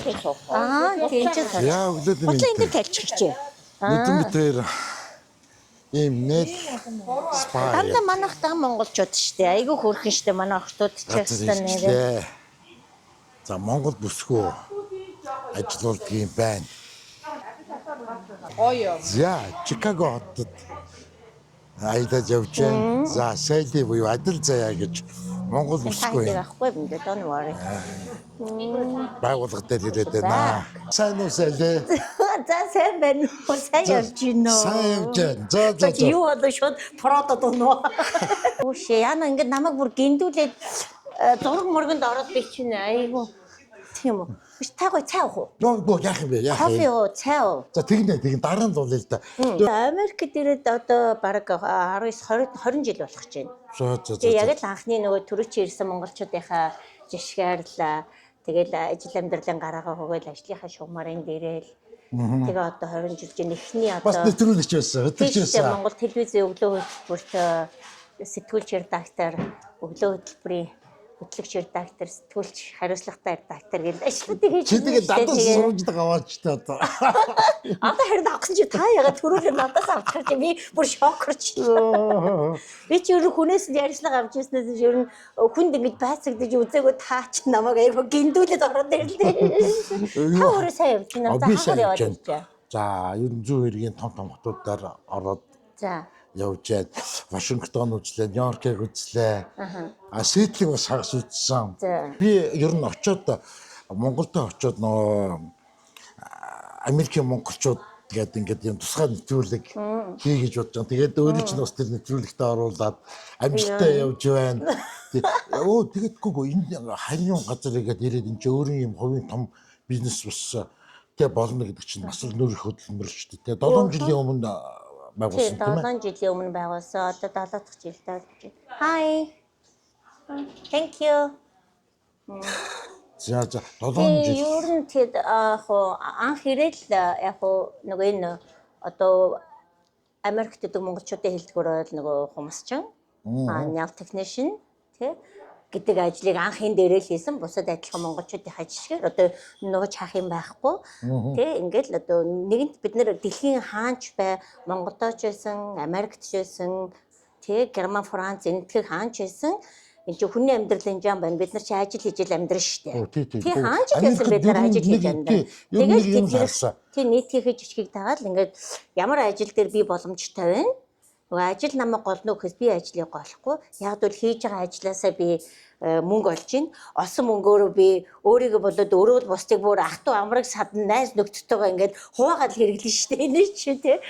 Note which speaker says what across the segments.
Speaker 1: тийм ч сайн.
Speaker 2: Яа өглөө минь.
Speaker 1: Бодлоо энэ дээр тавьчихжээ.
Speaker 2: Нүдэн битээр ийм нэг спай.
Speaker 1: Дандаа манайхтаа монголчууд шүү дээ. Айгүй хөөрхөн шүү дээ манай охтууд ч ястаа нэрээ.
Speaker 2: За Монгол бүсгүй ажиллаулдаг юм байна. За Чикаго хотод айдаж явж байна. За Сайли буюу адил заяа гэж Монгол бүсгүй
Speaker 1: Ахгүй юм дээ don't worry.
Speaker 2: байгууллага дээр ирээд байна. Сайн уу Сайли?
Speaker 1: За сайн байна уу? Сайн явж байна уу?
Speaker 2: Сайн явж байна. За.
Speaker 1: Юу болоо шууд продод унаа. Ууш яна ингэ намайг бүр гиндүүлээд зураг мөргөнд ороод бичнэ. Айгу. Тийм үү. Биш таагүй цай уух уу?
Speaker 2: Нөө яах юм бэ?
Speaker 1: Кофе уу, цай уу?
Speaker 2: За тэгнэ дараа нь дуулъя л да.
Speaker 1: Америкт ирээд одоо бараг 19 20 жил болох гэж байна. Тэгээ яг л анхны нөгөө төрөч ирсэн монголчуудынхаа жишгääрлээ. Тэгэл ажил амьдралын гараагаа хөгээл ажлынхаа шугамарын дээрэл. Тэгээ одоо 20 жил жин эхний одоо
Speaker 2: бас нэвтрүүлэгч байсан, хөтлөгч байсан.
Speaker 1: Монгол телевизийн өглөө хөтөлбөрт сэтгүүлч редактор, өглөө хөтөлбөрийн хөтлөгч редактор, сэтгүүлч хариуцлагатай редактор гэж ажлуудыг хийж
Speaker 2: байна. Тэгээд дандаа сууждаг аваач та одоо.
Speaker 1: Одоо хэрэг авсан чи та ягаад түрүүгээр надаас авчих чи би бүр шокорчлаа. Би ч ер нь хүнээс ярьслага авч ирснээс ер нь хүнд ингэж байцагдаж үзээгөө таа ч намайг айгаа гиндүүлээд ороод ирлээ. Та өөрөө сайн явж байна. За хахаар яваад ирчээ.
Speaker 2: За ер нь зүүн хэргийн том хотуудаар ороод
Speaker 1: за
Speaker 2: явж яад Вашингтон үзлээ, Нью-Йоркийг үзлээ. Сиэтлийг бас хагас үзсэн. Би ер нь очиод Монголд очиод нөө Америкийн монголчууд тэгээд ингээд юм тусгай нэвтрүүлэг хий гэж бодож байгаа. Тэгээд өөрөө ч бас тэр нэвтрүүлэгтээ оруулаад амжилттай явж байна. Тэгээд гоо энэ харин газар игээд ирээд энэ ч өөрөө юм хувийн том бизнес бас тэг болно гэдэг чинь бас л нөр их хөдөлмөр шүү дээ. 7 жилийн өмнө байгуулсан тийм ээ.
Speaker 1: 7 жилийн өмнө байгуулсан. Одоо 7 дахь жилдээ болж байна. Hi. Thank you.
Speaker 2: За 7 жил.
Speaker 1: Ер нь тэгэд анх ирэл яг нөгөө энэ одоо Америкт дэх монголчуудын хэлдгүүрээр нөгөө хумсчин nail technician тий гэдэг ажлыг анх энэ дээрээ л хийсэн. Бусад адилхан монголчуудынхаа жишгээр одоо нууж хаах юм байхгүй. Тэ ингээд л одоо нэгэнт бид нэр дэлхийн хаанч бай, Монголдоч байсан, Америкт ч байсан, тэ Герман, Франц энэтхэг хаанч байсан. Энд чинь хүний амьдралын жам байна. Бид нар чи ажил хийж л амьдран штэ. Тэ хаанч гэсэн бид нар ажил хийж амьдран. Тэгээд тэ нийтийн жижиг дагаад ингээд ямар ажил дээр би боломжтой байна. Нөгөө ажил намайг голно гэхээс би ажлыг голохгүй. Яг л хийж байгаа ажилласаа би мөнгө олж гин. Олсон мөнгөөрөө би өөрийгөө болоод өөрөө бусдыг бүр ах トゥ амраг садан найз нөхдөдтэйгээ ингээд хуваагаад хэрэглэн штэ энэ чи тэ.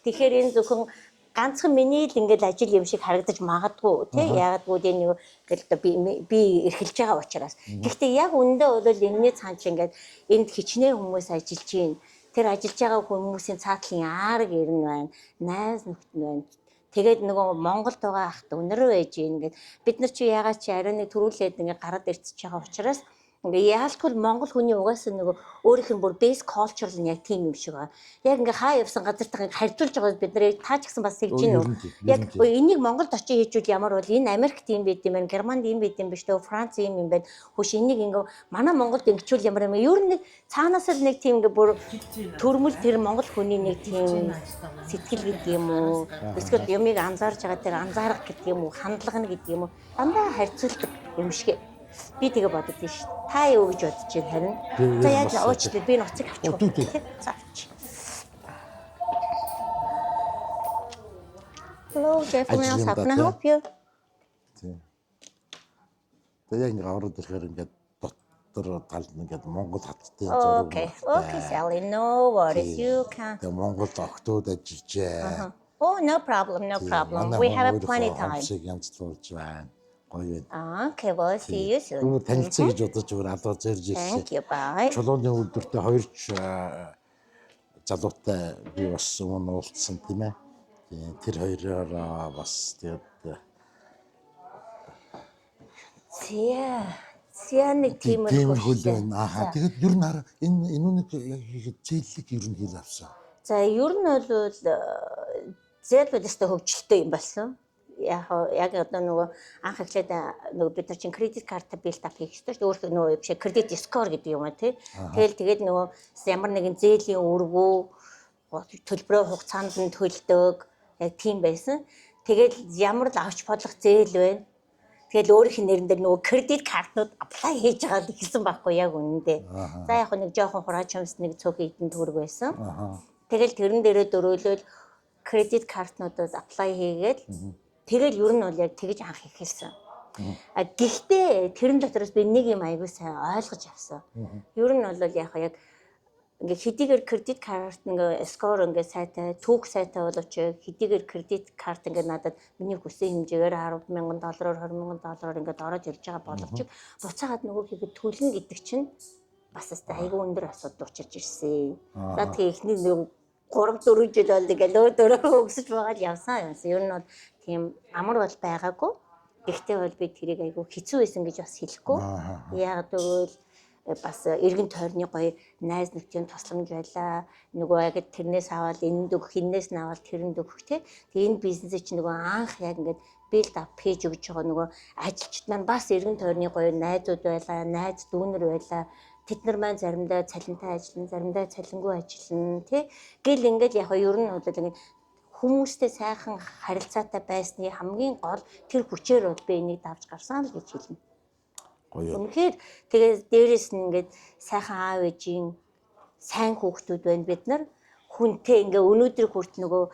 Speaker 1: Тэгэхээр энэ зөвхөн ганцхан миний л ингээд ажил юм шиг харагдаж магадгүй тий яагаад гэвэл энэ би эрхэлж байгаа учраас. Гэхдээ яг үндэ бол энэний цаан чи ингээд энд хичнээн хүмүүс ажиллаж гин. Тэр ажиллаж байгаа хүмүүсийн цаатлын арга ирнэ байна. Найз нөхд нь байна. Тэгээд нөгөө Монголд байгаа ахт өнөрөө байж ингээд бид нар чи ягаад чи арай нэг төрүүлээд ингээд гараад ирчихэж байгаа учраас ингээ яалтгүй Монгол хүний угаасаа нөгөө өөрийнх нь бүр base culture нь яг тийм юм шиг байна. Яг ингээ хаа явсан газар тахыг харьцуулж байгаа бид нар таа ч гэсэн бас хэлж гин үү. Яг энийг Монголд очиж хийжүүл ямар бол энэ Америкт юм байт юм байна, Германд юм байт юм биш үү, Франц юм байна. Хөш энийг ингээ манай Монголд ингэчүүл ямар юм. Ер нь нэг цаанаас л нэг тийм ингээ бүр төрмөл тэр Монгол хүний нэг тийм сэтгэл гэдэг юм уу. Эсвэл юмыг анзаарж байгаа тэр анзаарах гэдэг юм уу, хандлага нь гэдэг юм уу. Дандаа харьцуулдаг юм шиг. Би тэгээ бодож байна шүү. Та юу гэж бодож байна харин. За яаж уучлаа би ноцыг авчих уу. За авчих. Hello, Jeffrey, how can I help you?
Speaker 2: Тэгээ ингээ ороод ирэхээр ингээд дотор талд ингээд Монгол хаттай зураг.
Speaker 1: Okay, Sally, no worries. You can.
Speaker 2: Тэгээ Монгол охтууд ажиллажээ.
Speaker 1: Oh, no problem. We have plenty of time.
Speaker 2: Янзлуулж байна.
Speaker 1: Okay, well, see you soon.
Speaker 2: Түр танилцъя гэж бодож өөр алуу зэрж ирсэн.
Speaker 1: Thank you, bye.
Speaker 2: Чулууны үйлдвэртээ хоёрч залуутай би бас өмнө уулзсан тийм ээ. Тэр хоёроо бас тэгээд
Speaker 1: Зя нэг тийм
Speaker 2: хөл байна. Тэгээд ер нь энэ үнэнийг зээллэг ер нь хэл авсан.
Speaker 1: За ер нь бол зээл бодистой хөгжилтэй юм болсон. яг одоо нөгөө анх эхлээд нөгөө бид нар чинь кредит карта билд ап хийх ёстой шүү дээ. Өөрөөр нөгөө биш кредит скор гэдэг юм аа тий. Тэгээд нөгөө ямар нэгэн зээлийн өргөө төлбөрөө хугацаанд нь төлдөг яг тийм байсан. Тэгээд ямар л авч болох зээл байна. Тэгэл өөрийнх нь нэрэн дээр нөгөө кредит картууд аплай хийж байгаа л хэлсэн байхгүй яг үнэндээ. За яг нэг жоохон хураач юмс нэг цөөх эдэн төгрөг байсан. Тэгэл тэрэн дээрээ дөрөөлөл кредит картнуудад аплай хийгээд тэгэл ер нь бол яг тэгж анх эхэлсэн. Гэхдээ тэрэн дотроос би нэг юм аягүй сайн ойлгож авсан. Ер нь бол яг ингээ хэдийгээр кредит карт ингээ скор ингээ сайтай түүх сайтай боловч хэдийгээр кредит карт ингээ надад миний хүссэн хэмжээгээр $10,000-оор $20,000 ингээ ороод ирж байгаа боловч буцаагаад нөгөө хийгээд төлнө гэдэг чинь бас айгүй өндөр асуудал учирч ирсэн. За тэгээ ихний нэг 3-4 жил бол ингээ лөөдөрөө өгсөж байгаа л явсан. Ер нь бол тийм амар бол байгаагүй. Гэхдээ бол би тэрийг айгүй хэцүү байсан гэж бас хэлэхгүй. Яг тэгвэл бас эргэн тойрны гоё найз нөхдийн тусламж байлаа. Нөгөө яг тэрнээс аваад энд өгөх, хиннээс нь аваад тэрэнд өгөх тий. Тэгээ энэ бизнесээ чинь нөгөө анх яг ингээд билд ап хийж өгч байгаа нөгөө ажилчид маань бас эргэн тойрны гоё найзууд байлаа, найз дүүнэр байлаа. Тэд нар маань заримдаа цалинтай ажиллана, заримдаа цалингүй ажиллана тий. Гэл ингээд яг ер нь бол ингээд хүмүүстэй сайхан харилцаатай байсны хамгийн гол тэр хүчээр бол би энийг давж гарсан л гэж хэлнэ. Үнэхээр тэгээд дээрэс нь ингээд сайхан аав ээжийн сайн хүүхдүүд байна бид нар хүнтэй ингээ өнөөдөр хүрт нөгөө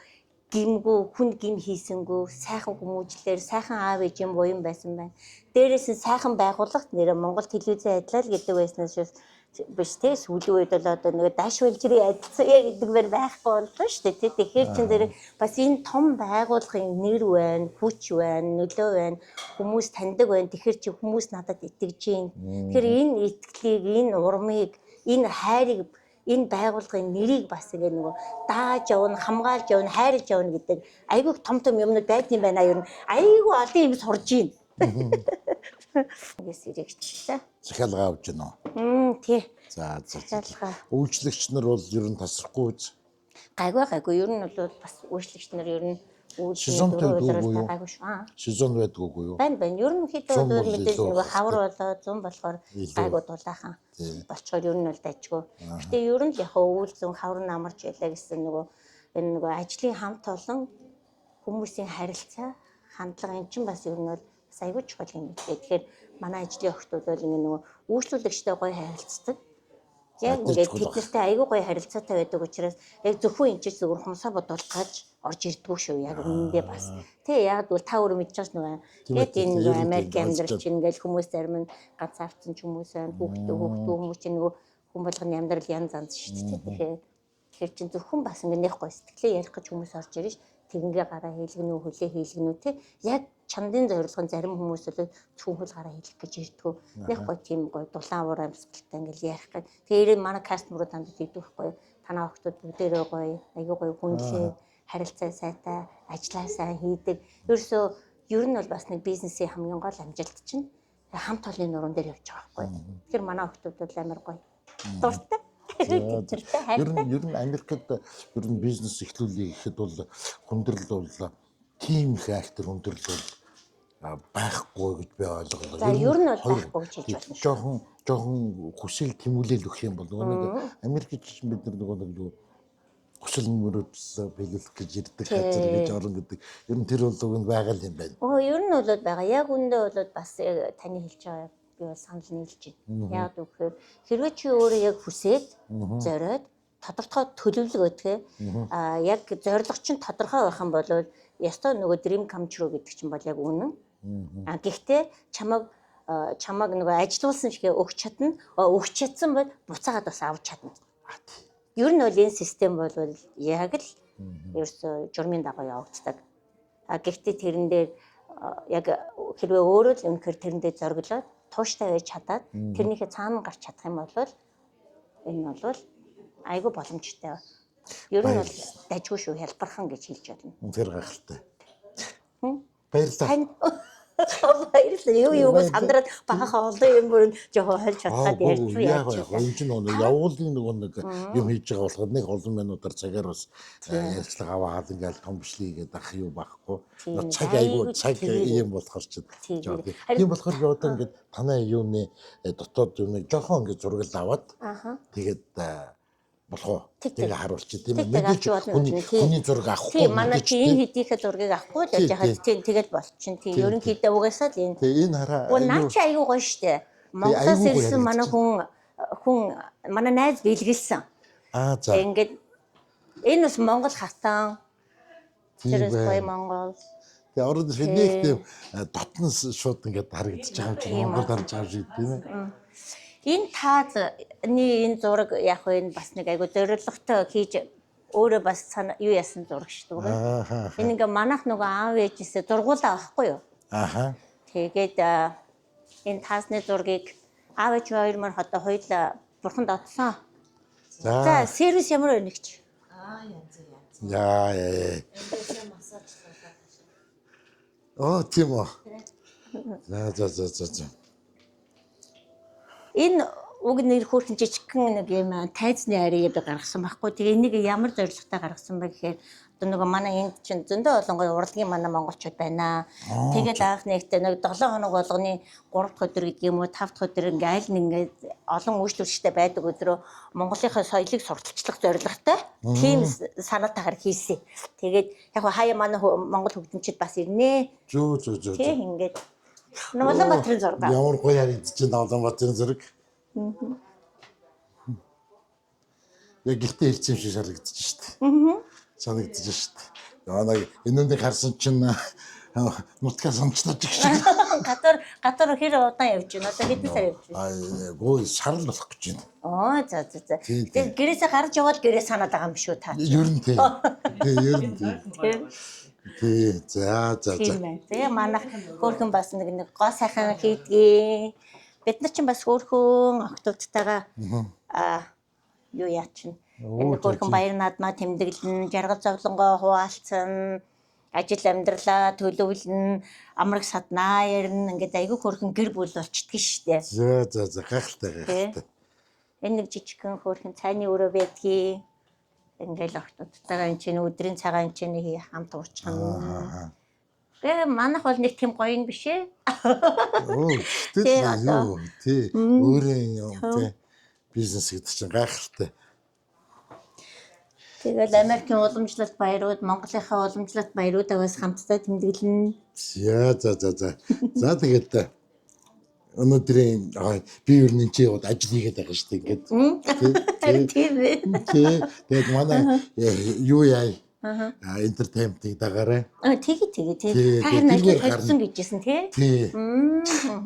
Speaker 1: гимгүү хүн гим хийсэнгүү сайхан хүмүүжлэр сайхан аав ээжийн буян байсан байна. Дээрэс нь сайхан байгууллагт нэрэ Монгол телевизэн адилал гэдэг байснаас биш те сүүлийн үед бол одоо нэг даш вэлжрийн адилцаа гэдэг бэр байхгүй боллоо шүү дээ. Тэгэхээр чин дээр бас энэ том байгууллагын нэр байна, хүч байна, нөлөө байна, хүмүүс таньдаг байна. Тэгэхээр чи хүмүүс надад итгэж гин. Тэгэхээр энэ итгэлийг, энэ урмыг, энэ хайрыг, энэ байгууллагын нэрийг бас ингэ нөгөө дааж явна, хамгаалж явна, хайрлаж явна гэдэг айгүй том юмнууд байд юм байна. Ер нь айгүй олон юм сурж гин. Яс ирэгчлээ.
Speaker 2: Захиалга авч гинөө.
Speaker 1: Тий.
Speaker 2: За. Үйлчлэгч нар бол ер нь тасрахгүй үз.
Speaker 1: Гайгүй. Ер нь бол бас үйлчлэгч нар ер нь
Speaker 2: сезон байдгүй шүү. Сезон байдгүй юу?
Speaker 1: Байна. Ер нь хэд бол мэдээж нөгөө хавар болоод зам болохоор гайгүй дулаахан болчоор ер нь бол дайггүй. Гэтэ ер нь яг өвөл зүүн хавар намарч байлаа гэсэн нөгөө энэ нөгөө ажлын хамт олон хүмүүсийн харилцаа, хандлага эн чинь бас ер нь бол айгүй чухал юм байна. Тэгэхээр манай ажлын охтууд бол ингэ нөгөө үйлчлүүлэгчтэй гоё харилцдаг. Яг ингээд тэднэртэй айгүй гоё харилцаатай байдаг учраас яг зөвхөн энэ ч зөвхөн хумсаа бодуулах гэж орж ирдгүү шүү. Яг үнэндээ бас. Тэ яг бол та өөрөө мэдчихэж байгаа нөгөө. Тэгээд энэ Америк амьдрал чинь ингээл хүмүүс зарим нь ганц авцсан ч хүмүүс байна. Хүүхдүүд хүмүүс чинь нөгөө хүн болгоны амьдрал янз янз шүү дээ. Тэгэхээр чинь зөвхөн бас ингэ нэх гоё сэтгэлээ ярих гэж хүмүүс орж ирж тэгингээ гараа хийлгэнүү хөлөө хийлгэнүү те яг чандын зорилгын зарим хүмүүс бол цүнхэл гараа хийлгэх гэж ирдгүү. Нэг гоё тийм гоё дулаан уур амьсгалтай ингээл ярих гэж. Тэгээд манай кастмерууд танд хийдвэхгүй. Танаа охтууд бүгдээрээ гоё, аягүй гоё хүнлээ, харилцаа сайтай, ажиллаа сайн хийдэг. Ерөөсөө ер нь бол бас нэг бизнесийн хамгийн гол амжилт чинь хамт олонны нуруунд дээр явж байгаа байхгүй. Тэгэхээр манай охтууд бол амар гоё. Дуртай.
Speaker 2: Ер нь Америкт ер нь бизнес эхлүүлээ гэхэд бол хүндрэл бол тим фактор хүндрэл бол байхгүй гэж би ойлголоо.
Speaker 1: За ер нь бол байхгүй гэж хэлж
Speaker 2: байна. Жохон хүсэл тэмүүлэл өгөх юм бол нэг Америкч бид нар нэг хүсэл мөрөөдөл биелүүлэх гэж ирдэг газар гэж орон гэдэг. Ер нь тэр бол байгаа юм байна.
Speaker 1: Ер нь бол байгаа. Яг үндэ бол бас таны хэлж байгаа би бол санал нийлж байна. Яг үгээр хэрвээ чи өөрөө яг хүсээд зориод тодорхой төлөвлөгөө өгдөгээ яг зорилго чинь тодорхой байх юм бол ястой нөгөө dream come true гэдэг чинь бол яг үнэн. Гэхдээ чамаг нөгөө ажилуулсан шигээ өгч чадна. Өгч чадсан бол буцаагаад бас авч чадна. Ер нь бол энэ систем бол яг л ерөөсө журмын дагуу явагддаг. Гэхдээ тэрэн дээр яг хэрвээ өөрөө л үнэхээр тэрэн дээр зориглоод тууштай байж чадаад тэрнийхээ цаана гарч чадах юм бол энэ бол айгүй боломжтой. Ер нь бол дайггүй шүү хялбархан гэж хэлж байна.
Speaker 2: Тэр гайхалтай. Баярлалаа.
Speaker 1: Баярлалаа. Юу сандраад бахаа олон юм бүр жоохон хольж чадхад ярьж
Speaker 2: яг энэ чинь нөгөө явуулын нөгөө нэг юм хийж байгаа болохоор нэг олон минутаар цагаар бас ярьцлага аваад ингээл том бичлэгээд ах юу байхгүй. Цаг айгүй цаг юм болохоор ч жоо. Тийм болохоор би одоо ингээд танай юуны дотоод юуныг жоохон ингээд зургал аваад тэгээд болох уу? Тэгээ харуулчих тийм ээ. Мэдээж хүний зураг авахгүй.
Speaker 1: Тийм манай тийм хэдийнхээ зургийг авахгүй л яаж яхад тийм тэгэл болчихно. Тийм ерөнхийдөө угаасаа л энэ.
Speaker 2: Тэгээ энэ хараа.
Speaker 1: Наа чи айгүй гоё штэ. Монголоос ирсэн манай хүн манай найз бэлгэлсэн.
Speaker 2: За.
Speaker 1: Ингээд энэ бас Монгол хатан. Тэрс гоё Монгол.
Speaker 2: Тэгээ ороод нэг тийм дотно шууд ингээд харагдаж байгаа юм чи Монгол харж байгаа шиг тийм ээ.
Speaker 1: Энэ энэ зураг яг энэ бас нэг айгу зоригтой хийж өөрөө бас юу яасан зураг шүү дээ. Энэ ингээ манайх нөгөө аав ээжээсээ зургуулаа авахгүй юу? Тэгээд энэ таасны зургийг аав ээж хоёр маань одоо хоёул бурханд отсон. За сервис ямар байна гэж?
Speaker 2: Яа. Тийм үү. За.
Speaker 1: Энэ уг нэр хөөрхөн жижигхэн нэг юм тайзны арийг би гаргасан байхгүй. Тэгээ энийг ямар зорилготой гаргасан бэ гэхээр одоо нөгөө манай энд чинь зөндөө олон гоё урлагийн манай монголчууд байна. Тэгээд анх нэгтээ нэг 7 хоног болгоны 3 дахь өдөр гэдэг юм уу 5 дахь өдөр ингээ аль нэгээд олон үйлчлүүлэгчтэй байдаг өдрөө Монголынхаа соёлыг сурталчлах зорилготой тийм санаатаагаар хийсэн. Тэгээд яг хаяа манай монгол хөгжимчид бас ирнэ.
Speaker 2: Зөө.
Speaker 1: Тийм ингээд Улаанбаатарын зураг.
Speaker 2: Ямар гоё харагдаж байна Улаанбаатарын зураг. Яг ихтэй хэлсэн шиг харагдаж штт. Санагдаж штт. Яанаа энэндээ харсан чинь нутгаа санчлаж гэж.
Speaker 1: Гатар хэр удаан явж байна? Одоо хэдэн сар явж байна?
Speaker 2: Гой сар л болох гэж байна.
Speaker 1: За. Тэгээд гэрээсээ гарч яваад гэрээ санаад байгаа юм шүү та.
Speaker 2: Ер нь тийм. Ер нь тийм. За.
Speaker 1: Тэгээ манайх хөөрхөн бас нэг гоо сайхан хийдгээ. Бид нар чинь бас хөөрхөн охтуудтайгаа юу яачин. Энэ хөөрхөн баяр наадмаа тэмдэглэн, жаргал зовлонгоо хуваалцсан, ажил амьдралаа төлөвлөн, амраг саднаа ярина. Ингээд айгүй хөөрхөн гэр бүл болчихдгийг штэ.
Speaker 2: За гайхалтай.
Speaker 1: Энэ нэг жижигхэн хөөрхөн цайны өрөө байдгийг. Ингээл охтуудтайгаа энэ чинь өдрийн цагаан энэ чинь хамт уурчхан. Тэгээ манайх бол нэг тийм гоё юм биш ээ.
Speaker 2: Тэгэл юу тий өөрөө юм тий бизнес гэдэг чинь гайхалтай.
Speaker 1: Тэгэл Америкийн уламжлалт баярууд, Монголынхаа уламжлалт баяруудаас хамтдаа тэмдэглэнэ. За тэгээд өнөөдрийн би ер нь чи яваад ажил хийгээд байгаа шүү дээ ингээд. Тийм ээ.
Speaker 2: Тэгээд манай юу яа entertainment-ийг дагаарай.
Speaker 1: Тэгээ. Харин ажил хийсэн гэжсэн тий.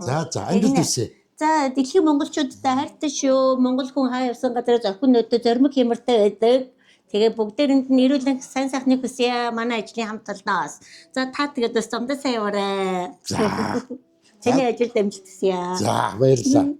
Speaker 2: За амжилт хүсье.
Speaker 1: За дэлхийн монголчуудтай хайртай шүү. Монгол хүн хаа явсан газар зохин нөтө зоримог хямртай байдаг. Тэгээ бүгдээрэнд нь эрүүл сайн сайхныг хүсье. Манай ажлын хамт олноос. За та тэгээд бас зомдоо сайн яваарай. Таны ажилд амжилт хүсье.
Speaker 2: За баярлалаа.